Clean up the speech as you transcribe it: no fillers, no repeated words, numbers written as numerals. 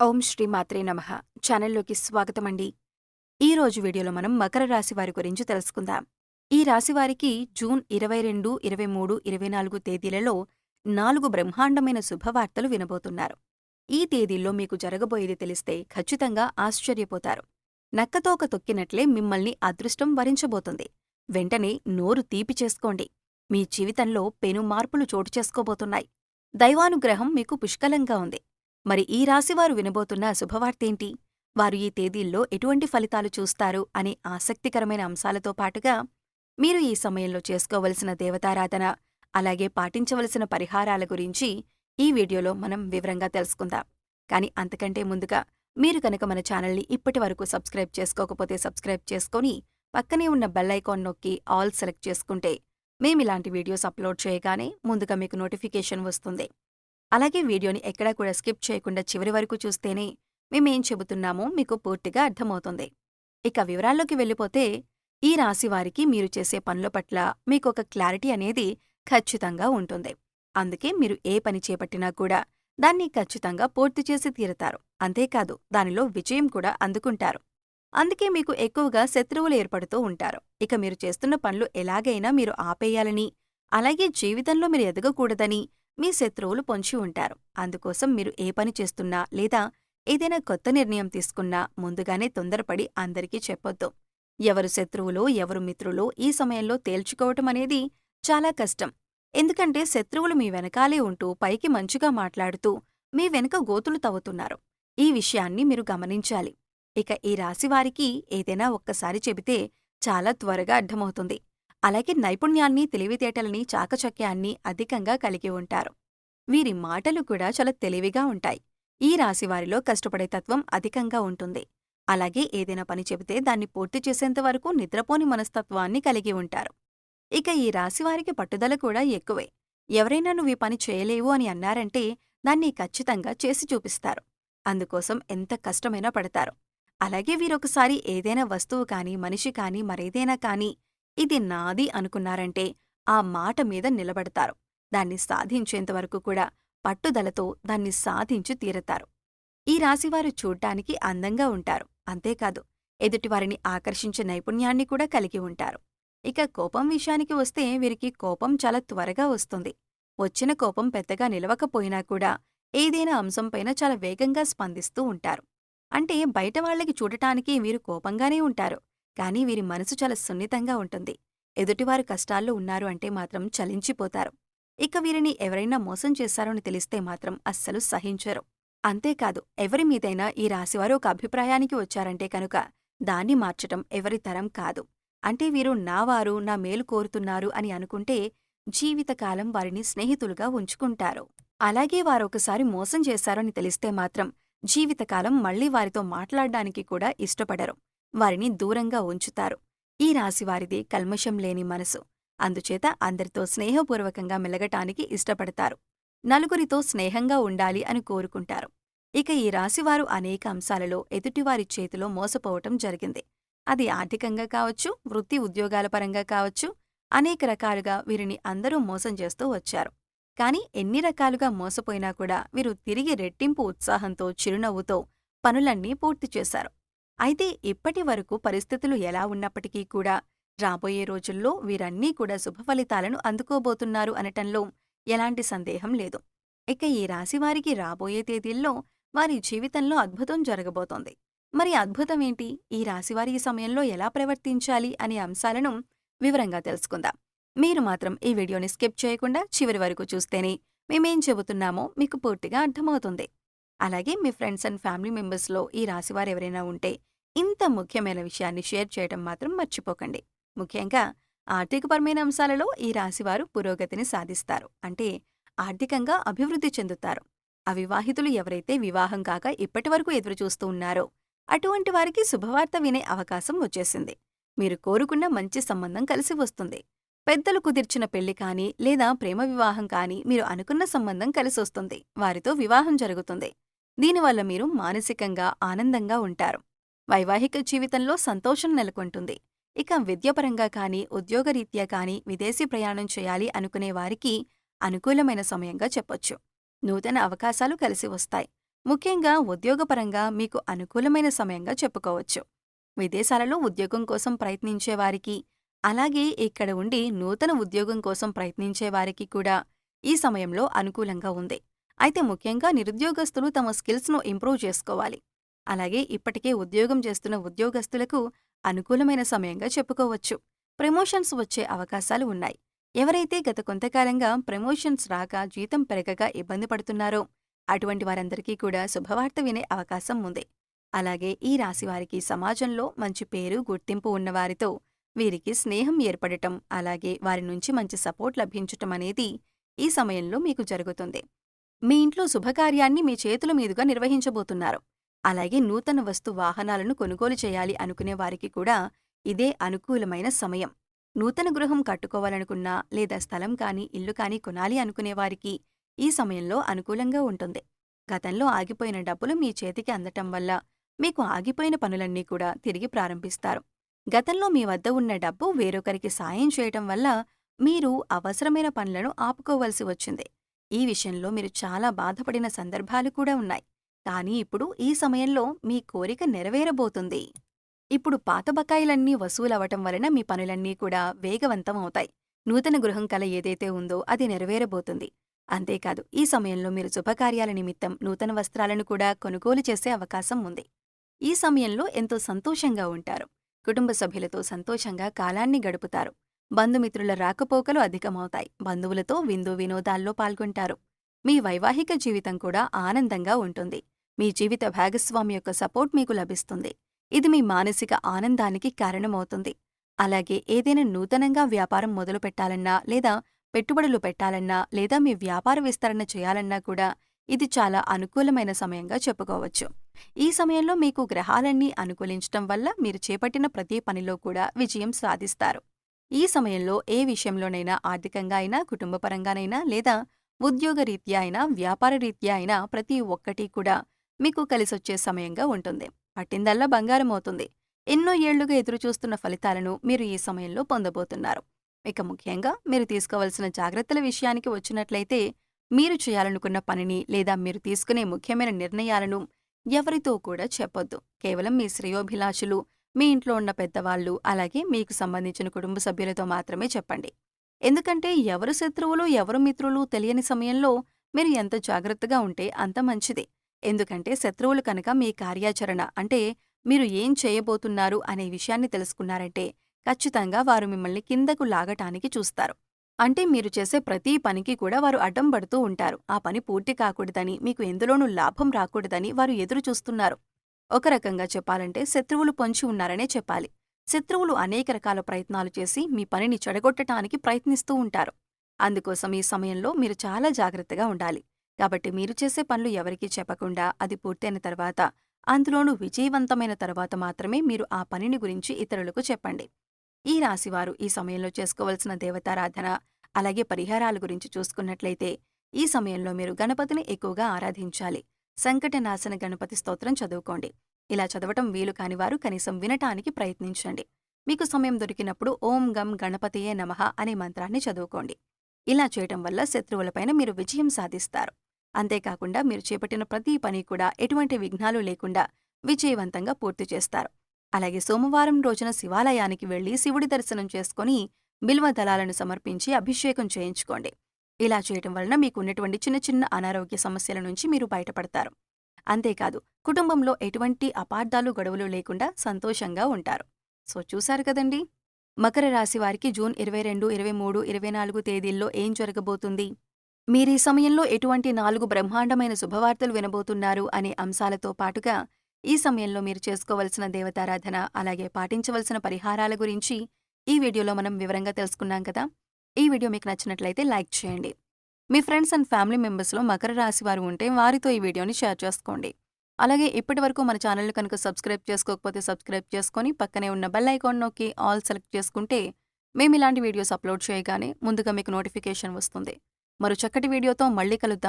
ఓం శ్రీ మాత్రే నమః ఛానల్లోకి స్వాగతమండి. ఈ రోజు వీడియోలో మనం మకర రాశి వారి గురించి తెలుసుకుందాం. ఈ రాశి వారికి జూన్ 22, 23, 24 తేదీలలో 4 బ్రహ్మాండమైన శుభవార్తలు వినబోతున్నారు. ఈ తేదీల్లో మీకు జరగబోయేది తెలిస్తే ఖచ్చితంగా ఆశ్చర్యపోతారు. నక్కతోక తొక్కినట్లే మిమ్మల్ని అదృష్టం వరించబోతుంది. వెంటనే నోరు తీపి చేసుకోండి. మీ జీవితంలో పెను మార్పులు చోటు చేసుకోబోతున్నాయి. దైవానుగ్రహం మీకు పుష్కలంగా ఉంది. మరి ఈ రాశివారు వినబోతున్న శుభవార్తేంటి? వారు ఈ తేదీల్లో ఎటువంటి ఫలితాలు చూస్తారు అనే ఆసక్తికరమైన అంశాలతో పాటుగా మీరు ఈ సమయంలో చేసుకోవలసిన దేవతారాధన, అలాగే పాటించవలసిన పరిహారాల గురించి ఈ వీడియోలో మనం వివరంగా తెలుసుకుందాం. కానీ అంతకంటే ముందుగా మీరు కనుక మన ఛానల్ని ఇప్పటివరకు సబ్స్క్రైబ్ చేసుకోకపోతే సబ్స్క్రైబ్ చేసుకొని పక్కనే ఉన్న బెల్ ఐకాన్ నొక్కి ఆల్ సెలెక్ట్ చేసుకుంటే మేమిలాంటి వీడియోస్ అప్లోడ్ చేయగానే ముందుగా మీకు నోటిఫికేషన్ వస్తుంది. అలాగే వీడియోని ఎక్కడా కూడా స్కిప్ చేయకుండా చివరి వరకు చూస్తేనే మేమేం చెబుతున్నామో మీకు పూర్తిగా అర్థమవుతుంది. ఇక వివరాల్లోకి వెళ్ళిపోతే ఈ రాశివారికి మీరు చేసే పనుల పట్ల మీకొక క్లారిటీ అనేది ఖచ్చితంగా ఉంటుంది. అందుకే మీరు ఏ పని చేపట్టినా కూడా దాన్ని ఖచ్చితంగా పూర్తి చేసి తీరతారు. అంతేకాదు దానిలో విజయం కూడా అందుకుంటారు. అందుకే మీకు ఎక్కువగా శత్రువులు ఏర్పడుతూ ఉంటారు. ఇక మీరు చేస్తున్న పనులు ఎలాగైనా మీరు ఆపేయాలని, అలాగే జీవితంలో మీరు ఎదగకూడదని మీ శత్రువులు పొంచి ఉంటారు. అందుకోసం మీరు ఏ పని చేస్తున్నా లేదా ఏదైనా కొత్త నిర్ణయం తీసుకున్నా ముందుగానే తొందరపడి అందరికీ చెప్పొద్దు. ఎవరు శత్రువులో ఎవరు మిత్రులో ఈ సమయంలో తేల్చుకోవటం అనేది చాలా కష్టం. ఎందుకంటే శత్రువులు మీ వెనకాలే ఉంటూ పైకి మంచిగా మాట్లాడుతూ మీ వెనుక గోతులు తవ్వుతున్నారు. ఈ విషయాన్ని మీరు గమనించాలి. ఇక ఈ రాశివారికి ఏదైనా ఒక్కసారి చెబితే చాలా త్వరగా అర్థమవుతుంది. అలాగే నైపుణ్యాన్ని, తెలివితేటలని, చాకచక్యాన్ని అధికంగా కలిగి ఉంటారు. వీరి మాటలు కూడా చాలా తెలివిగా ఉంటాయి. ఈ రాశివారిలో కష్టపడే తత్వం అధికంగా ఉంటుంది. అలాగే ఏదైనా పని చెబితే దాన్ని పూర్తి చేసేంతవరకు నిద్రపోని మనస్తత్వాన్ని కలిగి ఉంటారు. ఇక ఈ రాశివారికి పట్టుదల కూడా ఎక్కువే. ఎవరైనా నువ్వీ పని చేయలేవు అని అన్నారంటే దాన్ని ఖచ్చితంగా చేసి చూపిస్తారు. అందుకోసం ఎంత కష్టమైనా పడతారు. అలాగే వీరొకసారి ఏదైనా వస్తువు కానీ, మనిషి కానీ, మరేదైనా కానీ ఇది నాది అనుకున్నారంటే ఆ మాట మీద నిలబడతారు. దాన్ని సాధించేంతవరకు కూడా పట్టుదలతో దాన్ని సాధించి తీరతారు. ఈ రాశివారు చూడ్డానికి అందంగా ఉంటారు. అంతేకాదు ఎదుటివారిని ఆకర్షించే నైపుణ్యాన్ని కూడా కలిగి ఉంటారు. ఇక కోపం విషయానికి వస్తే వీరికి కోపం చాలా త్వరగా వస్తుంది. వచ్చిన కోపం పెద్దగా నిలవకపోయినా కూడా ఏదైనా అంశంపైన చాలా వేగంగా స్పందిస్తూ ఉంటారు. అంటే బయట వాళ్ళకి చూడటానికి వీరు కోపంగానే ఉంటారు. కానీ వీరి మనసు చాలా సున్నితంగా ఉంటుంది. ఎదుటివారు కష్టాల్లో ఉన్నారు అంటే మాత్రం చలించిపోతారు. ఇక వీరిని ఎవరైనా మోసం చేశారని తెలిస్తే మాత్రం అస్సలు సహించరు. అంతేకాదు ఎవరి మీదైనా ఈ రాశివారు ఒక అభిప్రాయానికి వచ్చారంటే కనుక దాన్ని మార్చటం ఎవరి తరం కాదు. అంటే వీరు నావారు, నా మేలు కోరుతున్నారు అని అనుకుంటే జీవితకాలం వారిని స్నేహితులుగా ఉంచుకుంటారు. అలాగే వారొకసారి మోసం చేశారని తెలిస్తే మాత్రం జీవితకాలం మళ్లీ వారితో మాట్లాడ్డానికి కూడా ఇష్టపడరు. వారిని దూరంగా ఉంచుతారు. ఈ రాశివారిది కల్మషం లేని మనసు. అందుచేత అందరితో స్నేహపూర్వకంగా మెలగటానికి ఇష్టపడతారు. నలుగురితో స్నేహంగా ఉండాలి అని కోరుకుంటారు. ఇక ఈ రాశివారు అనేక అంశాలలో ఎదుటివారి చేతిలో మోసపోవటం జరిగింది. అది ఆర్థికంగా కావచ్చు, వృత్తి ఉద్యోగాల పరంగా కావచ్చు, అనేక రకాలుగా వీరిని అందరూ మోసం చేస్తూ వచ్చారు. కాని ఎన్ని రకాలుగా మోసపోయినా కూడా వీరు తిరిగి రెట్టింపు ఉత్సాహంతో, చిరునవ్వుతో పనులన్నీ పూర్తి చేశారు. అయితే ఇప్పటి వరకు పరిస్థితులు ఎలా ఉన్నప్పటికీ కూడా రాబోయే రోజుల్లో వీరన్నీ కూడా శుభఫలితాలను అందుకోబోతున్నారు అనటంలో ఎలాంటి సందేహం లేదు. ఇక ఈ రాశివారికి రాబోయే తేదీల్లో వారి జీవితంలో అద్భుతం జరగబోతోంది. మరి అద్భుతమేంటి? ఈ రాశివారి ఈ సమయంలో ఎలా ప్రవర్తించాలి అనే అంశాలను వివరంగా తెలుసుకుందాం. మీరు మాత్రం ఈ వీడియోని స్కిప్ చేయకుండా చివరి వరకు చూస్తేనే మేమేం చెబుతున్నామో మీకు పూర్తిగా అర్థమవుతుంది. అలాగే మీ ఫ్రెండ్స్ అండ్ ఫ్యామిలీ మెంబర్స్లో ఈ రాశివారు ఎవరైనా ఉంటే ఇంత ముఖ్యమైన విషయాన్ని షేర్ చేయడం మాత్రం మర్చిపోకండి. ముఖ్యంగా ఆర్థికపరమైన అంశాలలో ఈ రాశివారు పురోగతిని సాధిస్తారు. అంటే ఆర్థికంగా అభివృద్ధి చెందుతారు. అవివాహితులు ఎవరైతే వివాహం కాక ఇప్పటివరకు ఎదురుచూస్తూ ఉన్నారో అటువంటి వారికి శుభవార్త వినే అవకాశం వచ్చేసింది. మీరు కోరుకున్న మంచి సంబంధం కలిసి వస్తుంది. పెద్దలు కుదిర్చిన పెళ్లి కానీ లేదా ప్రేమ వివాహం కానీ మీరు అనుకున్న సంబంధం కలిసొస్తుంది. వారితో వివాహం జరుగుతుంది. దీనివల్ల మీరు మానసికంగా ఆనందంగా ఉంటారు. వైవాహిక జీవితంలో సంతోషం నెలకొంటుంది. ఇక విద్యాపరంగా కానీ, ఉద్యోగరీత్యా కానీ విదేశీ ప్రయాణం చేయాలి అనుకునే వారికి అనుకూలమైన సమయంగా చెప్పొచ్చు. నూతన అవకాశాలు కలిసి వస్తాయి. ముఖ్యంగా ఉద్యోగపరంగా మీకు అనుకూలమైన సమయంగా చెప్పుకోవచ్చు. విదేశాలలో ఉద్యోగం కోసం ప్రయత్నించే వారికి, అలాగే ఇక్కడ ఉండి నూతన ఉద్యోగం కోసం ప్రయత్నించే వారికి కూడా ఈ సమయంలో అనుకూలంగా ఉంది. అయితే ముఖ్యంగా నిరుద్యోగస్తులు తమ స్కిల్స్‌ను ఇంప్రూవ్ చేసుకోవాలి. అలాగే ఇప్పటికే ఉద్యోగం చేస్తున్న ఉద్యోగస్తులకు అనుకూలమైన సమయంగా చెప్పుకోవచ్చు. ప్రమోషన్స్ వచ్చే అవకాశాలు ఉన్నాయి. ఎవరైతే గత కొంతకాలంగా ప్రమోషన్స్ రాక జీతం పెరగక ఇబ్బంది పడుతున్నారో అటువంటి వారందరికీ కూడా శుభవార్త వినే అవకాశం ఉంది. అలాగే ఈ రాశివారికి సమాజంలో మంచి పేరు, గుర్తింపు ఉన్నవారితో వీరికి స్నేహం ఏర్పడటం, అలాగే వారి నుంచి మంచి సపోర్ట్ లభించటం అనేది ఈ సమయంలో మీకు జరుగుతుంది. మీ ఇంట్లో శుభకార్యాన్ని మీ చేతుల మీదుగా నిర్వహించబోతున్నారు. అలాగే నూతన వాహనాలను కొనుగోలు చేయాలి అనుకునే వారికి కూడా ఇదే అనుకూలమైన సమయం. నూతన గృహం కట్టుకోవాలనుకున్నా లేదా స్థలం కానీ, ఇల్లు కానీ కొనాలి అనుకునే వారికి ఈ సమయంలో అనుకూలంగా ఉంటుంది. గతంలో ఆగిపోయిన డబ్బులు మీ చేతికి అందటం వల్ల మీకు ఆగిపోయిన పనులన్నీ కూడా తిరిగి ప్రారంభిస్తారు. గతంలో మీ వద్ద ఉన్న డబ్బు వేరొకరికి సాయం చేయటం వల్ల మీరు అవసరమైన పనులను ఆపుకోవలసి వచ్చింది. ఈ విషయంలో మీరు చాలా బాధపడిన సందర్భాలు కూడా ఉన్నాయి. కానీ ఇప్పుడు ఈ సమయంలో మీ కోరిక నెరవేరబోతుంది. ఇప్పుడు పాత బకాయిలన్నీ వసూలవటం వలన మీ పనులన్నీ కూడా వేగవంతం అవుతాయి. నూతన గృహం కల ఏదైతే ఉందో అది నెరవేరబోతుంది. అంతేకాదు ఈ సమయంలో మీరు శుభకార్యాల నిమిత్తం నూతన వస్త్రాలను కూడా కొనుగోలు చేసే అవకాశం ఉంది. ఈ సమయంలో ఎంతో సంతోషంగా ఉంటారు. కుటుంబ సభ్యులతో సంతోషంగా కాలాన్ని గడుపుతారు. బంధుమిత్రుల రాకపోకలు అధికమవుతాయి. బంధువులతో విందు వినోదాల్లో పాల్గొంటారు. మీ వైవాహిక జీవితం కూడా ఆనందంగా ఉంటుంది. మీ జీవిత భాగస్వామి యొక్క సపోర్ట్ మీకు లభిస్తుంది. ఇది మీ మానసిక ఆనందానికి కారణమవుతుంది. అలాగే ఏదైనా నూతనంగా వ్యాపారం మొదలుపెట్టాలన్నా లేదా పెట్టుబడులు పెట్టాలన్నా లేదా మీ వ్యాపార విస్తరణ చేయాలన్నా కూడా ఇది చాలా అనుకూలమైన సమయంగా చెప్పుకోవచ్చు. ఈ సమయంలో మీకు గ్రహాలన్నీ అనుకూలించటం వల్ల మీరు చేపట్టిన ప్రతి పనిలో కూడా విజయం సాధిస్తారు. ఈ సమయంలో ఏ విషయంలోనైనా ఆర్థికంగా అయినా, కుటుంబపరంగానైనా లేదా ఉద్యోగరీత్యా అయినా, వ్యాపార రీత్యా అయినా ప్రతి ఒక్కటి కూడా మీకు కలిసొచ్చే సమయంగా ఉంటుంది. పట్టిందల్లా బంగారమవుతుంది. ఎన్నో ఏళ్లుగా ఎదురుచూస్తున్న ఫలితాలను మీరు ఈ సమయంలో పొందబోతున్నారు. ఇక ముఖ్యంగా మీరు తీసుకోవలసిన జాగ్రత్తల విషయానికి వచ్చినట్లయితే, మీరు చేయాలనుకున్న పనిని లేదా మీరు తీసుకునే ముఖ్యమైన నిర్ణయాలను ఎవరితో కూడా చెప్పొద్దు. కేవలం మీ శ్రేయోభిలాషులు, మీ ఇంట్లో ఉన్న పెద్దవాళ్ళు, అలాగే మీకు సంబంధించిన కుటుంబ సభ్యులతో మాత్రమే చెప్పండి. ఎందుకంటే ఎవరు శత్రువులు, ఎవరు మిత్రులు తెలియని సమయంలో మీరు ఎంత జాగ్రత్తగా ఉంటే అంత మంచిది. ఎందుకంటే శత్రువులు కనుక మీ కార్యాచరణ అంటే మీరు ఏం చేయబోతున్నారు అనే విషయాన్ని తెలుసుకున్నారంటే ఖచ్చితంగా వారు మిమ్మల్ని కిందకు లాగటానికి చూస్తారు. అంటే మీరు చేసే ప్రతి పనికి కూడా వారు అడ్డం పడుతూ ఉంటారు. ఆ పని పూర్తి కాకూడదని, మీకు ఎందులోనూ లాభం రాకూడదని వారు ఎదురు చూస్తున్నారు. ఒక రకంగా చెప్పాలంటే శత్రువులు పొంచి ఉన్నారనే చెప్పాలి. శత్రువులు అనేక రకాల ప్రయత్నాలు చేసి మీ పనిని చెడగొట్టటానికి ప్రయత్నిస్తూ ఉంటారు. అందుకోసం ఈ సమయంలో మీరు చాలా జాగ్రత్తగా ఉండాలి. కాబట్టి మీరు చేసే పనులు ఎవరికీ చెప్పకుండా అది పూర్తయిన తర్వాత, అందులోనూ విజయవంతమైన తర్వాత మాత్రమే మీరు ఆ పనిని గురించి ఇతరులకు చెప్పండి. ఈ రాశివారు ఈ సమయంలో చేసుకోవలసిన దేవతారాధన, అలాగే పరిహారాల గురించి చూసుకున్నట్లయితే ఈ సమయంలో మీరు గణపతిని ఎక్కువగా ఆరాధించాలి. సంకటనాశన గణపతి స్తోత్రం చదువుకోండి. ఇలా చదవటం వీలు కానివారు కనీసం వినటానికి ప్రయత్నించండి. మీకు సమయం దొరికినప్పుడు ఓం గం గణపతియే నమః అనే మంత్రాన్ని చదువుకోండి. ఇలా చేయటం వల్ల శత్రువులపైన మీరు విజయం సాధిస్తారు. అంతేకాకుండా మీరు చేపట్టిన ప్రతి పని కూడా ఎటువంటి విఘ్నాలు లేకుండా విజయవంతంగా పూర్తి చేస్తారు. అలాగే సోమవారం రోజున శివాలయానికి వెళ్లి శివుడి దర్శనం చేసుకుని బిల్వ దళాలను సమర్పించి అభిషేకం చేయించుకోండి. ఇలా చేయటం వలన మీకు ఉన్నటువంటి చిన్న చిన్న అనారోగ్య సమస్యల నుంచి మీరు బయటపడతారు. అంతేకాదు కుటుంబంలో ఎటువంటి అపార్థాలు, గొడవలు లేకుండా సంతోషంగా ఉంటారు. సో చూశారు కదండి, మకర రాశి వారికి జూన్ 22, 23, 24 తేదీల్లో ఏం జరగబోతుంది, మీరీ సమయంలో ఎటువంటి 4 బ్రహ్మాండమైన శుభవార్తలు వినబోతున్నారు అనే అంశాలతో పాటుగా ఈ సమయంలో మీరు చేసుకోవలసిన దేవతారాధన, అలాగే పాటించవలసిన పరిహారాల గురించి ఈ వీడియోలో మనం వివరంగా తెలుసుకున్నాం కదా. ఈ వీడియో మీకు నచ్చినట్లయితే లైక్ చేయండి. మీ ఫ్రెండ్స్ అండ్ ఫ్యామిలీ మెంబర్స్లో మకర రాశి వారు ఉంటే వారితో ఈ వీడియోని షేర్ చేసుకోండి. అలాగే ఇప్పటివరకు మన ఛానల్ని కనుక సబ్స్క్రైబ్ చేసుకోకపోతే సబ్స్క్రైబ్ చేసుకొని పక్కనే ఉన్న బెల్ ఐకాన్ నొక్కి ఆల్ సెలెక్ట్ చేసుకుంటే మేము ఇలాంటి వీడియోస్ అప్లోడ్ చేయగానే ముందుగా మీకు నోటిఫికేషన్ వస్తుంది. మరో చక్కటి వీడియోతో మళ్ళీ కలుద్దాం.